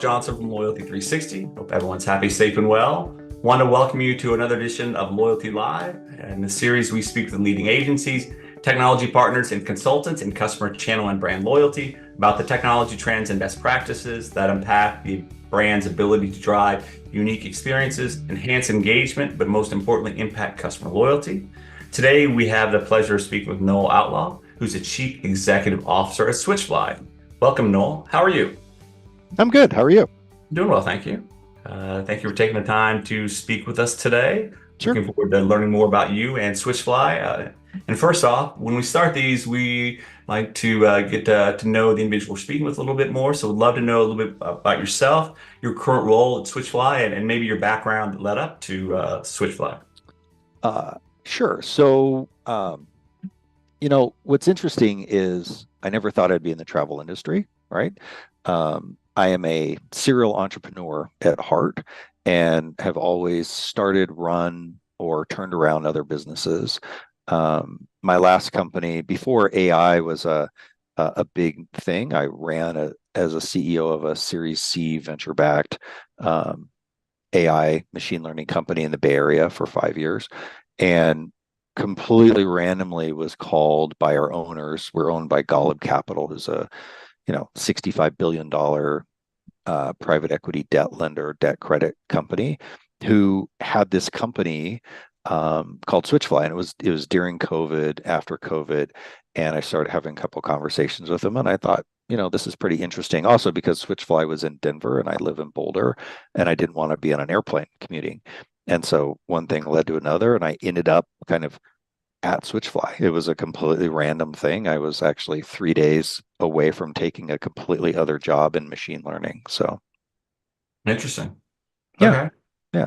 Johnson from Loyalty360. Hope everyone's happy, safe, and well. Want to welcome you to another edition of Loyalty Live. In the series, we speak with leading agencies, technology partners, and consultants in customer channel and brand loyalty about the technology trends and best practices that impact the brand's ability to drive unique experiences, enhance engagement, but most importantly, impact customer loyalty. Today, we have the pleasure of speaking with Nowell Outlaw, who's the Chief Executive Officer at Switchfly. Welcome, Nowell. How are you? I'm good. How are you? Doing well, thank you. Thank you for taking the time to speak with us today. Sure. Looking forward to learning more about you and Switchfly. And first off, when we start these, we like to get to know the individual we're speaking with a little bit more. So we'd love to know a little bit about yourself, your current role at Switchfly, and maybe your background that led up to Switchfly. Sure. What's interesting is I never thought I'd be in the travel industry, right? I am a serial entrepreneur at heart and have always started, run, or turned around other businesses. My last company, before AI was a big thing, I ran as a CEO of a Series C venture-backed AI machine learning company in the Bay Area for 5 years, and completely randomly was called by our owners. We're owned by Golub Capital, who's a $65 billion private equity debt lender, debt credit company, who had this company called Switchfly, and it was during COVID, after COVID, and I started having a couple conversations with them, and I thought, this is pretty interesting. Also, because Switchfly was in Denver and I live in Boulder, and I didn't want to be on an airplane commuting, and so one thing led to another, and I ended up kind of at Switchfly. It was a completely random thing. I was actually 3 days away from taking a completely other job in machine learning. So, Interesting. yeah, Okay. yeah,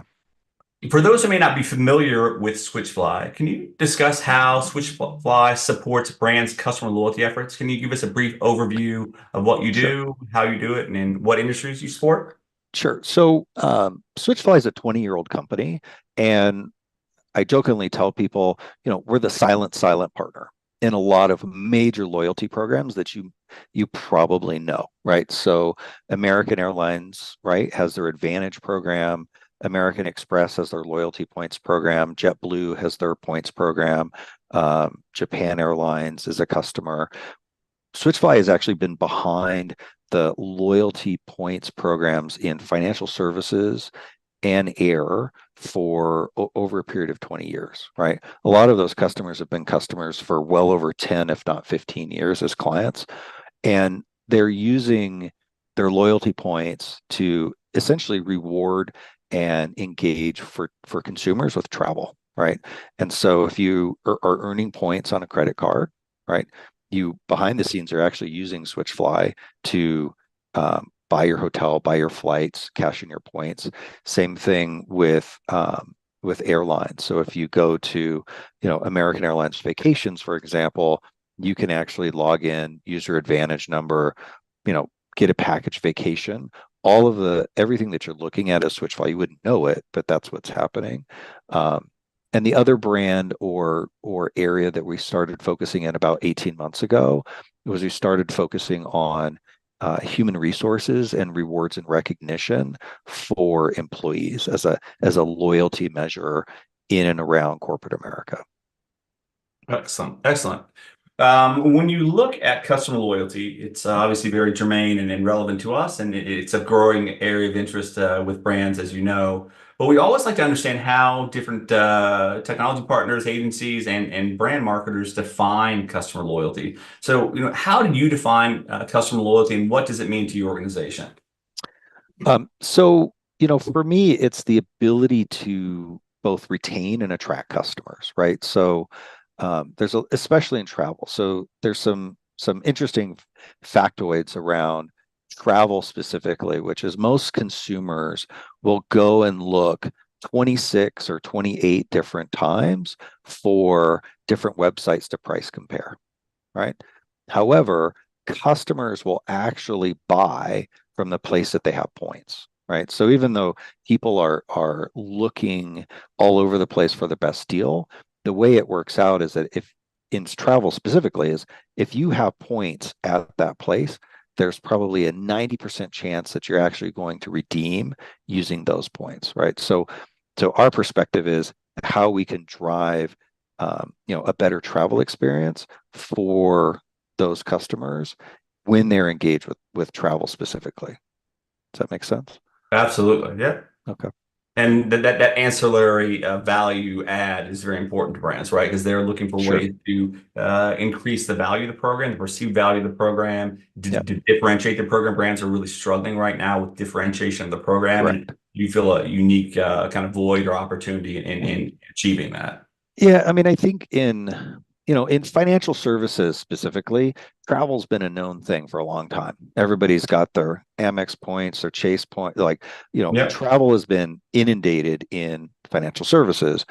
For those who may not be familiar with Switchfly, can you discuss how Switchfly supports brands' customer loyalty efforts? Can you give us a brief overview of what you sure, do, how you do it, and in what industries you support? sure. So, Switchfly is a 20-year-old company, and I jokingly tell people, we're the silent partner in a lot of major loyalty programs that you probably know, right? So American Airlines, right, has their Advantage program. American Express has their loyalty points program. JetBlue has their points program. Japan Airlines is a customer. Switchfly has actually been behind the loyalty points programs in financial services and air for over a period of 20 years, right? A lot of those customers have been customers for well over 10, if not 15 years as clients. And they're using their loyalty points to essentially reward and engage for consumers with travel, right? And so if you are earning points on a credit card, right, you behind the scenes are actually using Switchfly to buy your hotel, buy your flights, cash in your points. Same thing with airlines. So if you go to, American Airlines vacations, for example, you can actually log in, use your Advantage number, get a package vacation. All of everything that you're looking at as Switchfly, you wouldn't know it, but that's what's happening. And the other brand or area that we started focusing in about 18 months ago was we started focusing on human resources and rewards and recognition for employees as a loyalty measure in and around corporate America. Excellent. Excellent. When you look at customer loyalty, it's obviously very germane and relevant to us, and it's a growing area of interest with brands, as you know. But we always like to understand how different technology partners, agencies, and brand marketers define customer loyalty. So, how do you define customer loyalty, and what does it mean to your organization? For me, it's the ability to both retain and attract customers, right? So especially in travel. So there's some interesting factoids around travel specifically, which is most consumers will go and look 26 or 28 different times for different websites to price compare, right? However, customers will actually buy from the place that they have points, right? So even though people are looking all over the place for the best deal, the way it works out is that if in travel specifically is if you have points at that place, there's probably a 90% chance that you're actually going to redeem using those points, right? So our perspective is how we can drive, a better travel experience for those customers when they're engaged with travel specifically. Does that make sense? Absolutely. Yeah. Okay. And that ancillary value add is very important to brands, right? Because they're looking for Sure. ways to increase the value of the program, the perceived value of the program, Yep. to differentiate the program. Brands are really struggling right now with differentiation of the program, and Correct. you feel a unique kind of void or opportunity in achieving that. Yeah, I mean, I think in financial services specifically, travel's been a known thing for a long time. Everybody's got their Amex points, their Chase point, like, Yep. travel has been inundated in financial services.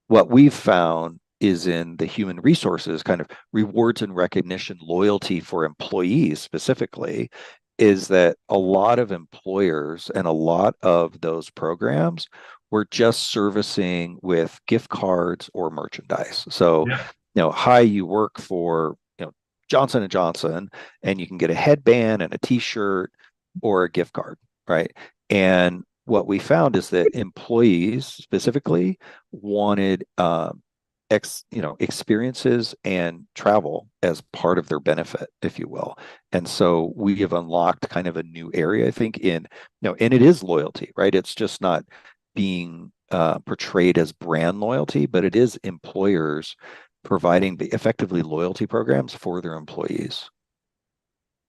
What we've found is in the human resources kind of rewards and recognition loyalty for employees specifically, is that a lot of employers and a lot of those programs were just servicing with gift cards or merchandise. So, Yeah. hi, you work for, Johnson and Johnson, and you can get a headband and a t-shirt or a gift card, right? And what we found is that employees specifically wanted experiences and travel as part of their benefit, if you will. And so we have unlocked kind of a new area, I think, and it is loyalty, right? It's just not being portrayed as brand loyalty, but it is employers providing effectively loyalty programs for their employees.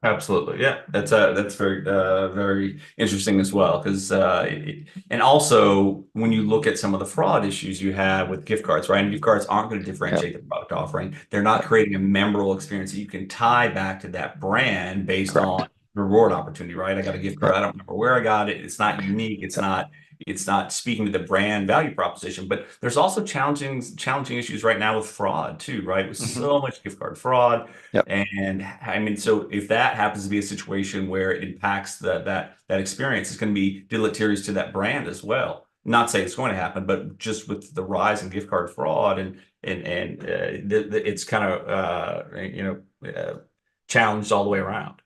Absolutely. Yeah. That's very interesting as well. Because and also when you look at some of the fraud issues you have with gift cards, right? And gift cards aren't going to Yep, differentiate the product offering. They're not yep, creating a memorable experience that you can tie back to that brand based on correct. reward opportunity, right? I got a gift card. Yep, I don't remember where I got it. It's not unique. yep. It's not speaking to the brand value proposition. But there's also challenging issues right now with fraud too, right? With Hmm. so much gift card fraud. Yep. And I mean, so if that happens to be a situation where it impacts that experience, it's going to be deleterious to that brand as well. Not saying it's going to happen, but just with the rise in gift card fraud and it's kind of challenged all the way around.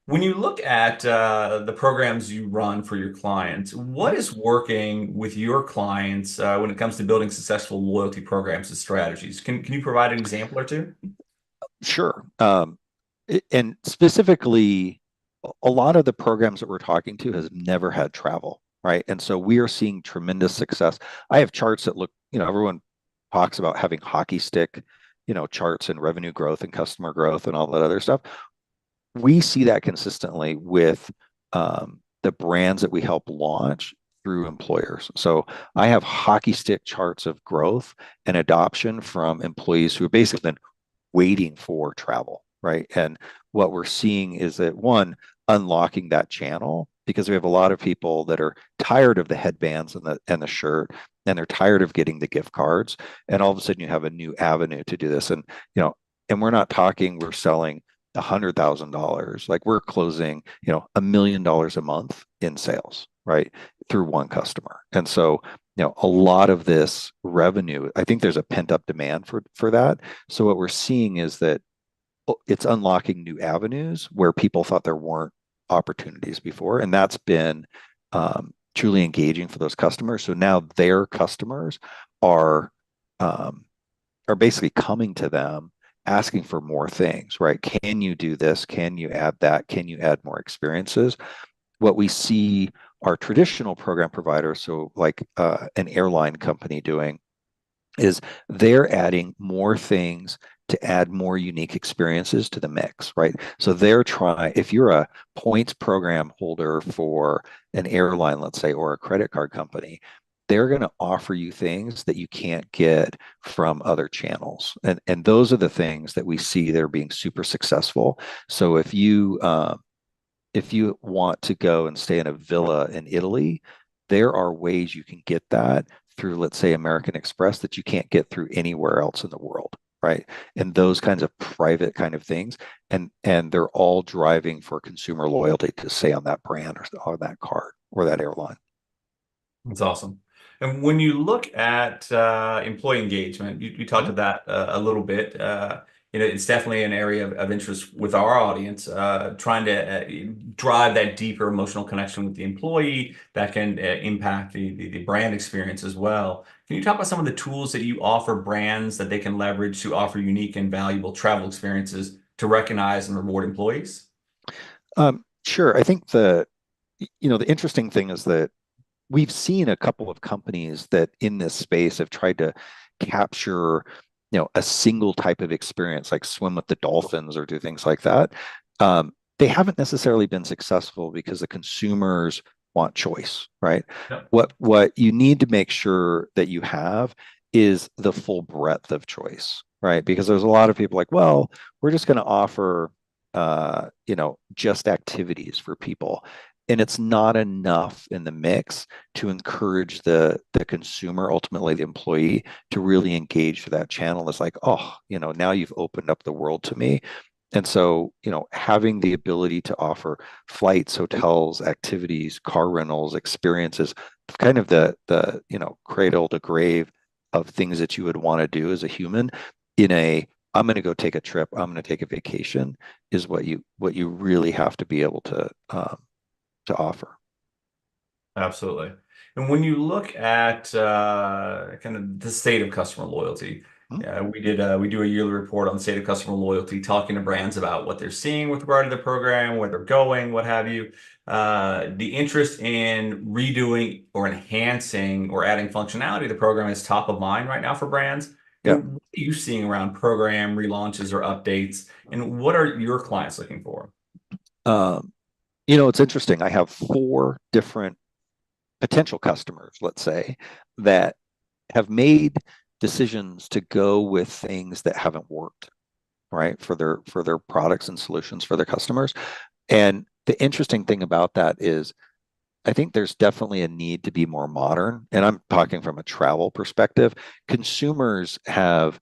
When you look at the programs you run for your clients, what is working with your clients when it comes to building successful loyalty programs and strategies? Can you provide an example or two? Sure. And specifically, a lot of the programs that we're talking to has never had travel, right? And so we are seeing tremendous success. I have charts that look, everyone talks about having hockey stick, charts and revenue growth and customer growth and all that other stuff. We see that consistently with the brands that we help launch through employers. So I have hockey stick charts of growth and adoption from employees who have basically been waiting for travel, right? And what we're seeing is that one, unlocking that channel because we have a lot of people that are tired of the headbands and the shirt and they're tired of getting the gift cards. And all of a sudden you have a new avenue to do this. And we're not talking, we're selling $100,000. Like we're closing, $1 million a month in sales, right? Through one customer. And so, a lot of this revenue, I think there's a pent up demand for that. So what we're seeing is that it's unlocking new avenues where people thought there weren't opportunities before, and that's been truly engaging for those customers. So now their customers are um, are basically coming to them asking for more things, right? Can you do this? Can you add that? Can you add more experiences? What we see our traditional program providers, so like an airline company doing, is they're adding more things to add more unique experiences to the mix, right? So they're trying, if you're a points program holder for an airline, let's say, or a credit card company, they're going to offer you things that you can't get from other channels. And those are the things that we see that are being super successful. So if you want to go and stay in a villa in Italy, there are ways you can get that through, let's say, American Express that you can't get through anywhere else in the world, right? And those kinds of private kind of things, and they're all driving for consumer loyalty to stay on that brand or that card or that airline. That's awesome. And when you look at employee engagement, you talked Mhm. to that a little bit. it's definitely an area of interest with our audience, trying to drive that deeper emotional connection with the employee that can impact the brand experience as well. Can you talk about some of the tools that you offer brands that they can leverage to offer unique and valuable travel experiences to recognize and reward employees? Sure. I think the interesting thing is that we've seen a couple of companies that in this space have tried to capture, a single type of experience, like swim with the dolphins or do things like that. They haven't necessarily been successful because the consumers want choice, right? Yep. What you need to make sure that you have is the full breadth of choice, right? Because there's a lot of people like, well, we're just going to offer, just activities for people, and it's not enough in the mix to encourage the consumer, ultimately the employee, to really engage with that channel. It's like, oh, now you've opened up the world to me. And so, having the ability to offer flights, hotels, activities, car rentals, experiences, kind of the cradle to grave of things that you would want to do as a human in a I'm going to go take a trip, I'm going to take a vacation, is what you really have to be able to offer. Absolutely. And when you look at kind of the state of customer loyalty, Mhm. we do a yearly report on the state of customer loyalty, talking to brands about what they're seeing with regard to the program, where they're going, what have you. The interest in redoing or enhancing or adding functionality to the program is top of mind right now for brands. Yeah. What are you seeing around program relaunches or updates, and what are your clients looking for? Um, it's interesting. I have four different potential customers, let's say, that have made decisions to go with things that haven't worked, right, for their products and solutions for their customers. And the interesting thing about that is I think there's definitely a need to be more modern. And I'm talking from a travel perspective. Consumers have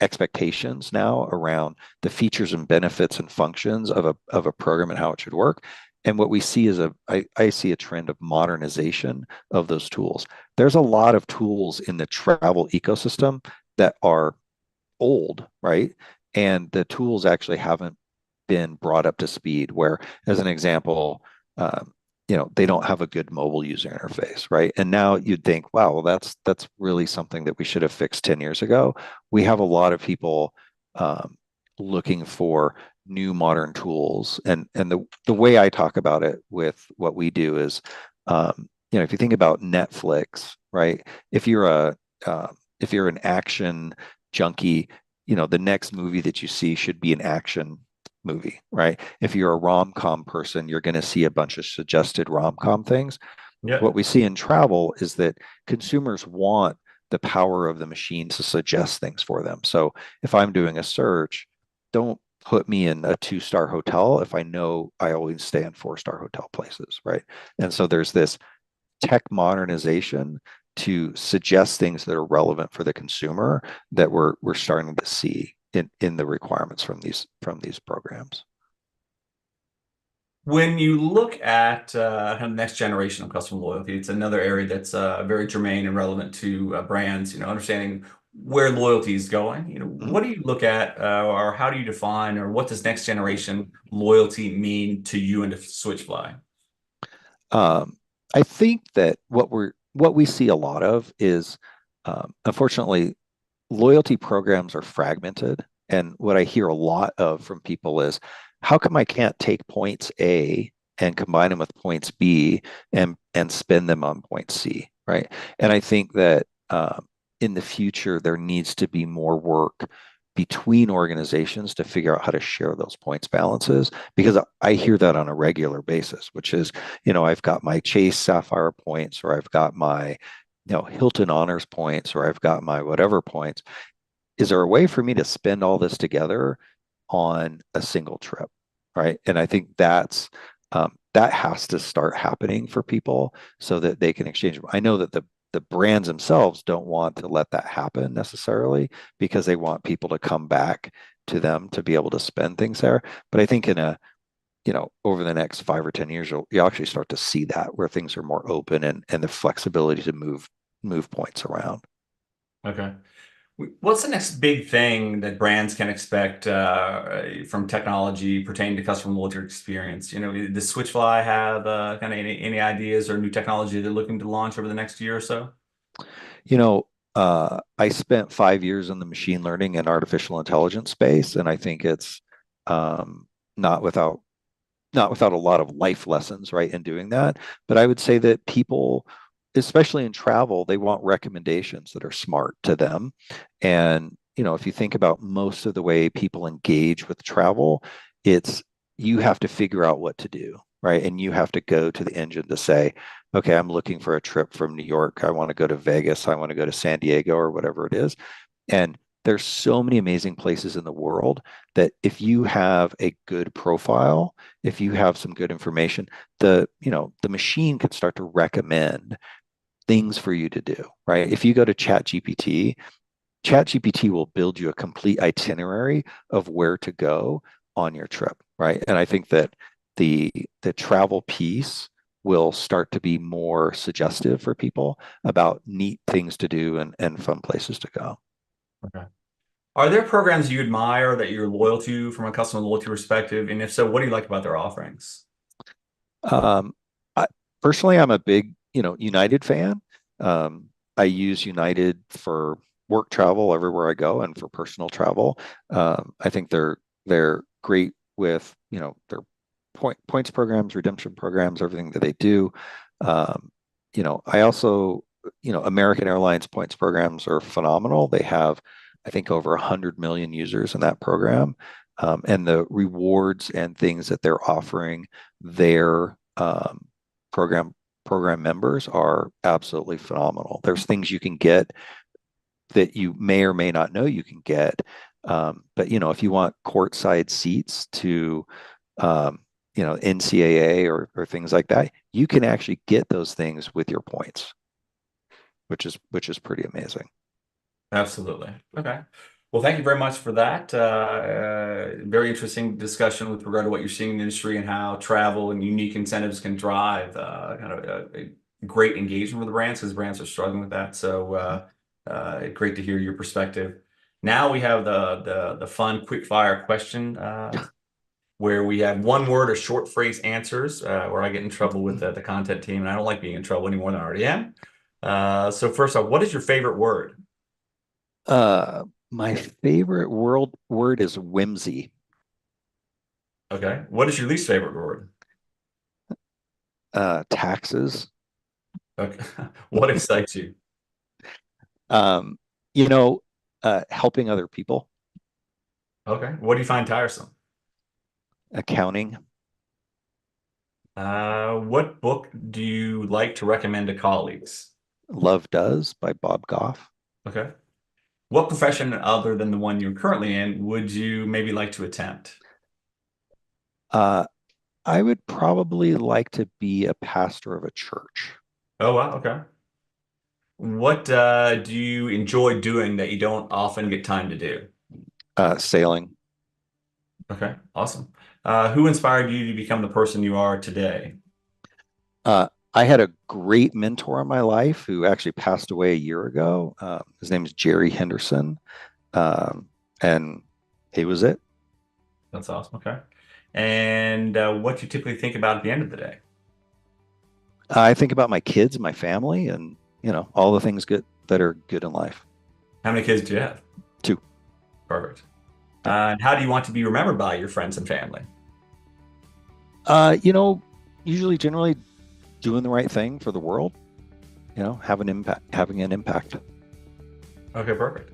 expectations now around the features and benefits and functions of a program and how it should work. And what we see is I see a trend of modernization of those tools. There's a lot of tools in the travel ecosystem that are old, right? And the tools actually haven't been brought up to speed. Where, as an example, they don't have a good mobile user interface, right? And now you'd think, wow, well, that's really something that we should have fixed 10 years ago. We have a lot of people um, looking for new modern tools, and the way I talk about it with what we do is, if you think about Netflix, right? If you're a if you're an action junkie, the next movie that you see should be an action movie, right? If you're a rom-com person, you're going to see a bunch of suggested rom-com things. Yeah. What we see in travel is that consumers want the power of the machine to suggest things for them. So if I'm doing a search, don't put me in a two-star hotel if I know I always stay in four-star hotel places, right? And so there's this tech modernization to suggest things that are relevant for the consumer that we're starting to see in the requirements from these programs. When you look at kind of next generation of customer loyalty, it's another area that's very germane and relevant to brands. Understanding where loyalty is going. Mhm. What do you look at, or how do you define, or what does next generation loyalty mean to you and to Switchfly? Um, I think that what we see a lot of is, unfortunately, loyalty programs are fragmented. And what I hear a lot of from people is, how come I can't take points A and combine them with points B and spend them on point C, right? And I think that in the future there needs to be more work between organizations to figure out how to share those points balances, because I hear that on a regular basis, which is, I've got my Chase Sapphire points, or I've got my Hilton Honors points, or I've got my whatever points. Is there a way for me to spend all this together on a single trip, right? And I think that has to start happening for people so that they can exchange. I know that the brands themselves don't want to let that happen necessarily, because they want people to come back to them to be able to spend things there. But I think over the next 5 or 10 years, you'll actually start to see that, where things are more open and the flexibility to move points around. Okay. What's the next big thing that brands can expect from technology pertaining to customer loyalty experience? Does Switchfly have kind of any ideas or new technology they're looking to launch over the next year or so? You know, I spent 5 years in the machine learning and artificial intelligence space, and I think it's not without a lot of life lessons, right, in doing that. But I would say that people, especially in travel, they want recommendations that are smart to them. And, if you think about most of the way people engage with travel, it's you have to figure out what to do, right? And you have to go to the engine to say, okay, I'm looking for a trip from New York. I want to go to Vegas. I want to go to San Diego or whatever it is. And there's so many amazing places in the world that if you have a good profile, if you have some good information, the machine can start to recommend things for you to do, right? If you go to ChatGPT will build you a complete itinerary of where to go on your trip, right? And I think that the travel piece will start to be more suggestive for people about neat things to do and fun places to go. Okay. Are there programs you admire that you're loyal to from a customer loyalty perspective? And if so, what do you like about their offerings? Um, I, Personally, I'm a big, United fan. I use United for work travel everywhere I go and for personal travel. I think they're great with, their points programs, redemption programs, everything that they do. I also, American Airlines points programs are phenomenal. They have, I think, over 100 million users in that program. And the rewards and things that they're offering their program program members are absolutely phenomenal. There's things you can get that you may or may not know you can get. But if you want courtside seats to NCAA or things like that, you can actually get those things with your points, which is pretty amazing. Absolutely. Okay. Well, thank you very much for that. Very interesting discussion with regard to what you're seeing in the industry and how travel and unique incentives can drive kind of a great engagement with the brands because brands are struggling with that. So great to hear your perspective. Now we have the fun quick fire question where we have one word or short phrase answers where I get in trouble with the content team, and I don't like being in trouble any more than I already am. So first off, what is your favorite word? My favorite word is whimsy. Okay. What is your least favorite word? Taxes. Okay. What excites you? Um, Helping other people. Okay. What do you find tiresome? Accounting. What book do you like to recommend to colleagues? Love Does by Bob Goff. Okay. What profession other than the one you're currently in would you maybe like to attempt? Uh, I would probably like to be a pastor of a church. Oh, wow. Okay. What do you enjoy doing that you don't often get time to do? Sailing. Okay. Awesome. Who inspired you to become the person you are today? I had a great mentor in my life who actually passed away a year ago. His name is Jerry Henderson, um, and he was it. That's awesome. Okay. And what do you typically think about at the end of the day? I think about my kids and my family, and all the things good that are good in life. How many kids do you have? Two. Perfect. And how do you want to be remembered by your friends and family? Uh, you know, Usually, generally, doing the right thing for the world. Having an impact. Okay, perfect.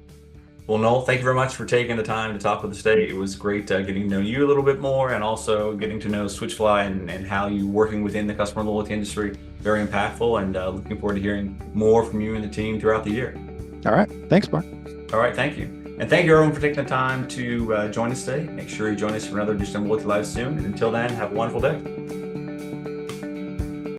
Well, Noel, thank you very much for taking the time to talk with us today. It was great getting to know you a little bit more and also getting to know Switchfly and how you working within the customer loyalty industry. Very impactful, and looking forward to hearing more from you and the team throughout the year. All right. Thanks, Mark. All right, thank you. And thank you everyone for taking the time to join us today. Make sure you join us for another edition of Loyalty Live soon. And until then, have a wonderful day.